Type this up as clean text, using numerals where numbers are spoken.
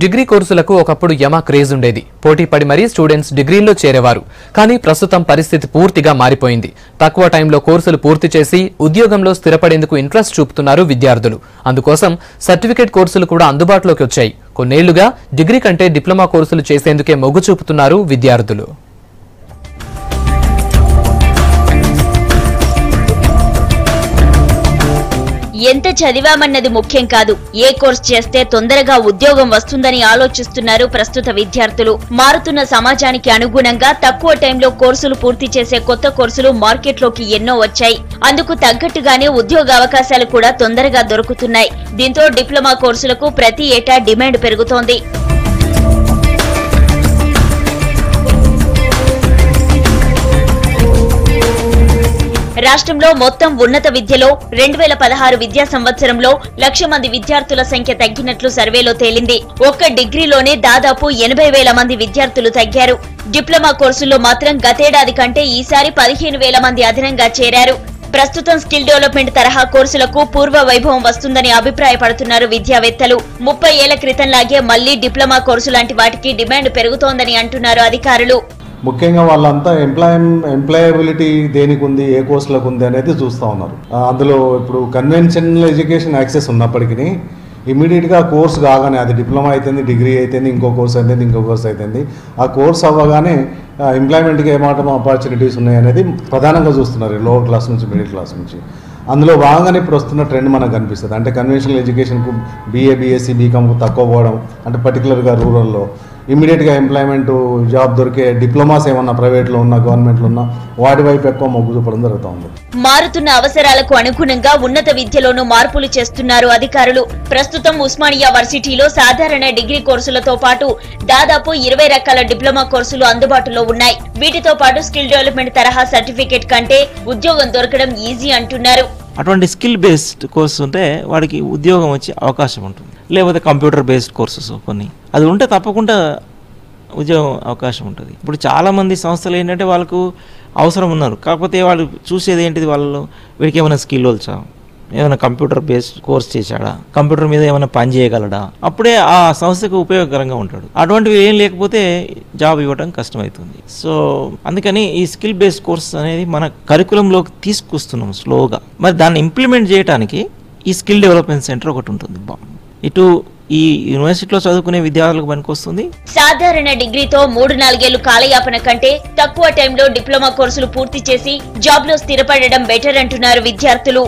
Degree కోర్సులకు ఒకప్పుడు యమ craze ఉండేది. పోటీ పడి మరీ స్టూడెంట్స్ డిగ్రీల్లో చేరేవారు. కానీ ప్రస్తుతం పరిస్థితి పూర్తిగా మారిపోయింది. తక్కువ టైంలో కోర్సులు పూర్తి చేసి ఉద్యోగంలో స్థిరపడేందుకు ఇంట్రెస్ట్ చూపుతున్నారు విద్యార్థులు. అందుకోసం సర్టిఫికేట్ కోర్సులు కూడా అందుబాటులోకి వచ్చాయి. కొన్నేళ్లుగా డిగ్రీ కంటే డిప్లొమా కోర్సులు చేసేందుకే మొగ్గు చూపుతున్నారు విద్యార్థులు. ఎంత చదివామన్నది ముఖ్యం కాదు, ఏ కోర్స్ చేస్తే తొందరగా ఉద్యోగం వస్తుందని ఆలోచిస్తున్నారు ప్రస్తుత విద్యార్థులు. మారుతున్న సమాజానికి అనుగుణంగా తక్కువ టైంలో కోర్సులు పూర్తి చేసే కొత్త కోర్సులు మార్కెట్లోకి ఎన్నో వచ్చాయి. అందుకు తగ్గట్టుగానే ఉద్యోగ అవకాశాలు కూడా తొందరగా దొరుకుతున్నాయి. దీంతో డిప్లొమా కోర్సులకు ప్రతి ఏటా డిమాండ్ పెరుగుతోంది. రాష్ట్రంలో మొత్తం ఉన్నత విద్యలో 2016 విద్యా సంవత్సరంలో 1,00,000 మంది విద్యార్థుల సంఖ్య తగ్గినట్లు సర్వేలో తేలింది. ఒక్క డిగ్రీలోనే దాదాపు 80,000 మంది విద్యార్థులు తగ్గారు. డిప్లొమా కోర్సుల్లో మాత్రం గతేడాది కంటే ఈసారి 15,000 మంది అదనంగా చేరారు. ప్రస్తుతం స్కిల్ డెవలప్మెంట్ తరహా కోర్సులకు పూర్వ వైభవం వస్తుందని అభిప్రాయపడుతున్నారు విద్యావేత్తలు. 30 ఏళ్ల క్రితంలాగే మళ్లీ డిప్లొమా కోర్సు లాంటి వాటికి డిమాండ్ పెరుగుతోందని అంటున్నారు అధికారులు. ముఖ్యంగా వాళ్ళంతా ఎంప్లాయబిలిటీ దేనికి ఉంది, ఏ కోర్సులకు ఉంది అనేది చూస్తూ ఉన్నారు. అందులో ఇప్పుడు కన్వెన్షనల్ ఎడ్యుకేషన్ యాక్సెస్ ఉన్నప్పటికీ ఇమీడియట్గా కోర్సు కాగానే అది డిప్లొమా అవుతుంది, డిగ్రీ అవుతుంది, ఇంకో కోర్స్ అవుతుంది, ఇంకో కోర్స్ అవుతుంది. ఆ కోర్స్ అవ్వగానే ఎంప్లాయ్మెంట్కి ఏమాత్రం ఆపర్చునిటీస్ ఉన్నాయి అనేది ప్రధానంగా చూస్తున్నారు లోవర్ క్లాస్ నుంచి మిడిల్ క్లాస్ నుంచి. అందులో భాగంగానే ఇప్పుడు వస్తున్న ట్రెండ్ మనకు కనిపిస్తుంది. అంటే కన్వెన్షనల్ ఎడ్యుకేషన్కు BA, BSc, BCom తక్కువ పోవడం, అంటే పర్టికులర్గా రూరల్లో ఇమీడియట్గా ఎంప్లాయ్మెంట్ జాబ్ దొరికే డిప్లొమాస్ ఏమన్నా ప్రైవేట్లో ఉన్నా గవర్నమెంట్లో ఉన్నా వాటి వైపు ఎక్కువ మొగ్గు చూపడం జరుగుతుంది. మారుతున్న అవసరాలకు అనుగుణంగా ఉన్నత విద్యలోనూ మార్పులు చేస్తున్నారు అధికారులు. ప్రస్తుతం ఉస్మానియా వర్సిటీలో సాధారణ డిగ్రీ కోర్సులతో పాటు దాదాపు 20 రకాల డిప్లొమా కోర్సులు అందుబాటులో ఉన్నాయి. వీటితో పాటు స్కిల్ డెవలప్మెంట్ తరహా సర్టిఫికేట్ కంటే ఉద్యోగం దొరకడం ఈజీ అంటున్నారు. అటువంటి స్కిల్ బేస్డ్ కోర్సు ఉంటే వాడికి ఉద్యోగం వచ్చే అవకాశం ఉంటుంది. లేకపోతే కంప్యూటర్ బేస్డ్ కోర్సెస్ కొన్ని అది ఉంటే తప్పకుండా ఉద్యోగం అవకాశం ఉంటుంది. ఇప్పుడు చాలామంది సంస్థలు ఏంటంటే వాళ్ళకు అవసరం ఉన్నారు, కాకపోతే వాళ్ళు చూసేది ఏంటిది, వాళ్ళు వీడికి ఏమైనా స్కిల్ వచ్చా, ఏమైనా కంప్యూటర్ బేస్డ్ కోర్స్ చేశాడా, కంప్యూటర్ మీద ఏమైనా పని చేయగలడా, అప్పుడే ఆ సంస్థకు ఉపయోగకరంగా ఉంటాడు. అటువంటివి ఏం లేకపోతే జాబ్ ఇవ్వడం కష్టమవుతుంది. సో అందుకని ఈ స్కిల్ బేస్డ్ కోర్స్ అనేది మన కరికులంలోకి తీసుకొస్తున్నాం స్లోగా. మరి దాన్ని ఇంప్లిమెంట్ చేయడానికి ఈ స్కిల్ డెవలప్మెంట్ సెంటర్ ఒకటి ఉంటుంది. ఇటు ఈ యూనివర్సిటీలో చదువుకునే విద్యార్థులకు పనికొస్తుంది. సాధారణ డిగ్రీతో 3-4 ఏళ్లు కాలయాపన కంటే తక్కువ టైంలో డిప్లొమా కోర్సులు పూర్తి చేసి జాబ్ లో స్థిరపడడం బెటర్ అంటున్నారు విద్యార్థులు.